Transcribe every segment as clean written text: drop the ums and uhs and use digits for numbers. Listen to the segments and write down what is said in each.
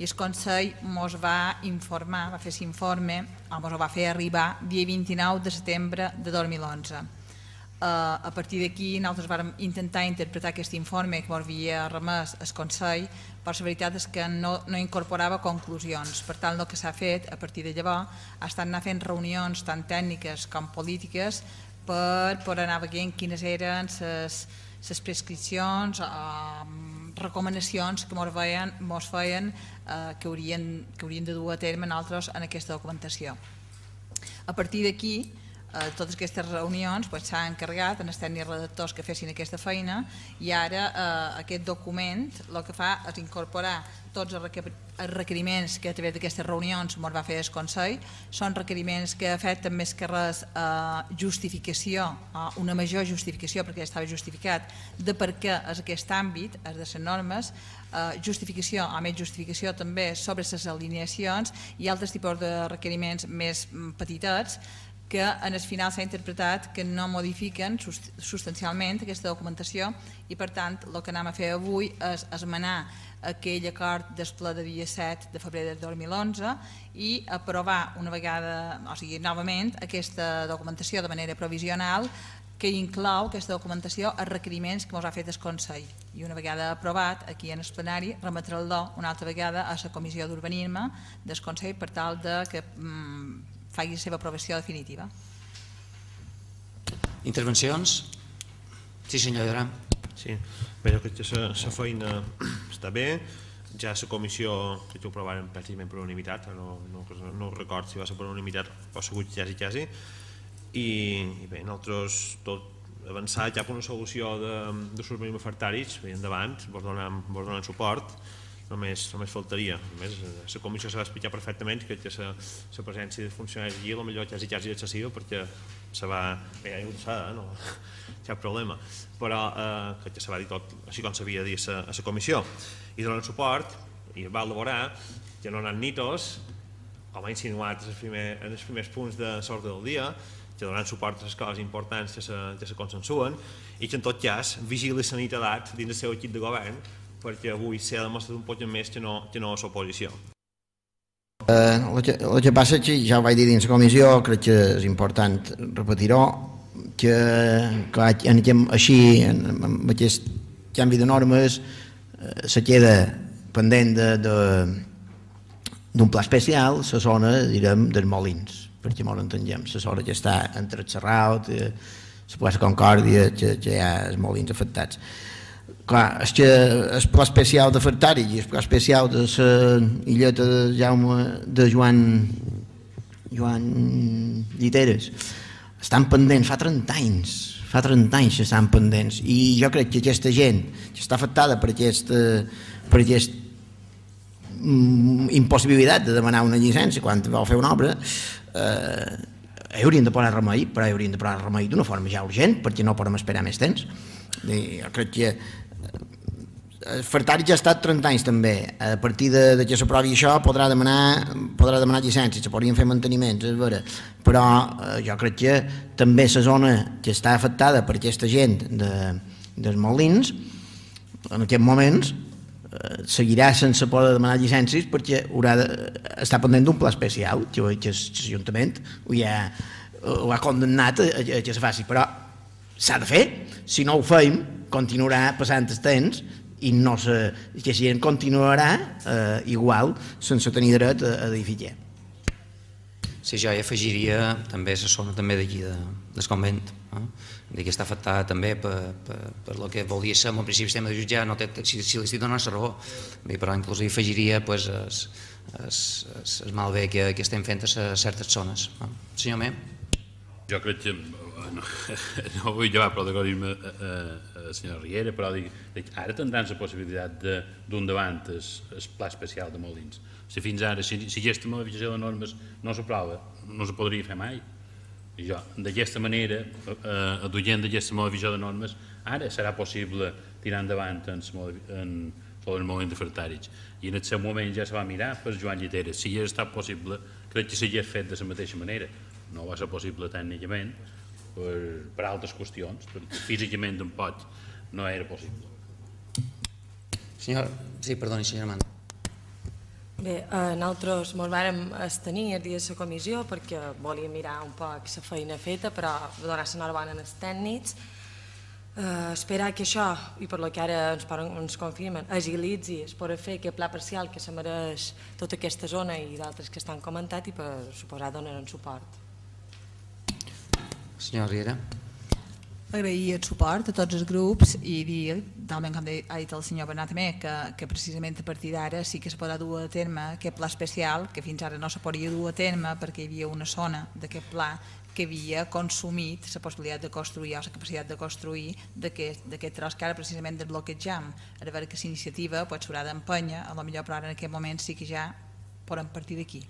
i el Consell ens va informar, va fer l'informe, ens ho va fer arribar dia 29 de setembre de 2011. A partir d'aquí nosaltres vam intentar interpretar aquest informe que ens havia remès el Consell, però la veritat és que no incorporava conclusions. Per tant, el que s'ha fet a partir de llavors ha estat anar fent reunions tant tècniques com polítiques per anar veient quines eren les prescripcions o recomanacions que ens feien que hauríem de dur a terme nosaltres en aquesta documentació. A partir d'aquí, totes aquestes reunions s'han encarregat en els tècnics redactors que fessin aquesta feina i ara aquest document el que fa és incorporar tots els requeriments que a través d'aquestes reunions ens va fer el Consell. Són requeriments que ha fet també més que res justificació, una major justificació perquè ja estava justificat de per què és aquest àmbit, és de les normes, justificació, a més justificació també sobre les alineacions i altres tipus de requeriments més petitets que en el final s'ha interpretat que no modifiquen substancialment aquesta documentació i per tant el que anem a fer avui és esmenar aquell acord del ple de dia 7 de febrer del 2011 i aprovar una vegada, o sigui, novament aquesta documentació de manera provisional que inclou aquesta documentació els requeriments que ens ha fet el Consell i una vegada aprovat aquí en el plenari remetre'l una altra vegada a la Comissió d'Urbanisme del Consell per tal que faci la seva aprovació definitiva. Intervencions? Sí, senyor Lloran. Sí, bé, jo crec que la feina està bé, ja la comissió que ho aprovarem pràcticament per unanimitat, no record si va ser per unanimitat o segur quasi, i bé, nosaltres tot avançat ja per una solució de l'urbanisme fartàrics, bé, endavant, vos donem suport, només faltaria. A més, la comissió s'ha d'explicar perfectament que la presència de funcionaris allí potser quasi excessiva perquè se va... Bé, ja ho sabe, no hi ha problema, però crec que se va dir tot així com s'havia dit a la comissió. I donen suport, i va elaborar, que no han anat nitos, com ha insinuat en els primers punts de l'ordre del dia, que donen suport a les coses importants que se consensuen i que en tot cas vigili la sanitat dins del seu equip de govern perquè avui s'ha demostrat un poc més que no és oposició. El que passa és que ja ho vaig dir dins la comissió, crec que és important repetir-ho, que així amb aquest canvi de normes se queda pendent d'un pla especial la zona, direm, dels Molins, perquè ens entenguem, la zona que està entre el Serraut, la plaça Concòrdia, que hi ha els Molins afectats. Clar, és que el pla especial de Fartari i el pla especial de la illeta de Joan Lliteres estan pendents fa 30 anys que estan pendents i jo crec que aquesta gent que està afectada per aquesta impossibilitat de demanar una llicència quan vol fer una obra haurien de posar remei, però haurien de posar remei d'una forma ja urgent perquè no podem esperar més temps. Jo crec que Fartari ja ha estat 30 anys també, a partir de que s'aprovi això podrà demanar llicències, se podrien fer manteniments, és vera, però jo crec que també la zona que està afectada per aquesta gent dels Molins en aquests moments seguirà sense poder demanar llicències perquè haurà d'estar pendent d'un pla especial que l'Ajuntament ho ha condemnat a que se faci, però s'ha de fer, si no ho fem continuarà passant el temps i que la gent continuarà igual sense tenir dret a edificar. Sí, jo hi afegiria també la zona també d'aquí del convent, que està afectada també per el que volia ser en el principi sistema de jutjar, no té si li estic donant la raó, però inclús hi afegiria el malbé que estem fent a certes zones. Senyor Mé? Jo crec que no vull llevar prou d'acord-me a la senyora Riera, però ara tindran la possibilitat d'un davant el pla especial de Molins. Si fins ara, si aquesta modificació de normes no s'aprova, no se podria fer mai. I jo, d'aquesta manera, aduient d'aquesta modificació de normes, ara serà possible tirar endavant en el Molins de Fartàrits. I en el seu moment ja se va mirar per Joan Lliteres. Si hagués estat possible, crec que s'hagués fet de la mateixa manera. No va ser possible tècnicament, per altres qüestions, perquè físicament tampoc no era possible. Sí, perdoni, senyor Armando. Bé, nosaltres ens vàrem abstenir el dia de la comissió perquè volíem mirar un poc la feina feta, però donar l'enhorabona als tècnics, esperar que això, i per lo que ara ens confirmen, agilitzi es pot fer aquest pla parcial que se mereix tota aquesta zona i d'altres que estan comentat i per suposar donaran suport. Senyor Riera. Agrair el suport a tots els grups i dir, talment com ha dit el senyor Bernat també, que precisament a partir d'ara sí que es podrà dur a terme aquest pla especial, que fins ara no se podia dur a terme perquè hi havia una zona d'aquest pla que havia consumit la possibilitat de construir o la capacitat de construir d'aquest tros que ara precisament desbloquejam. A veure que l'iniciativa s'haurà d'empènyer, a lo millor però ara en aquest moment sí que ja podem partir d'aquí.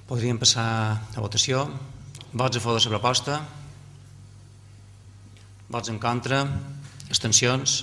Podríem passar a votació. Vots a favor de la proposta? Vots en contra? Abstencions?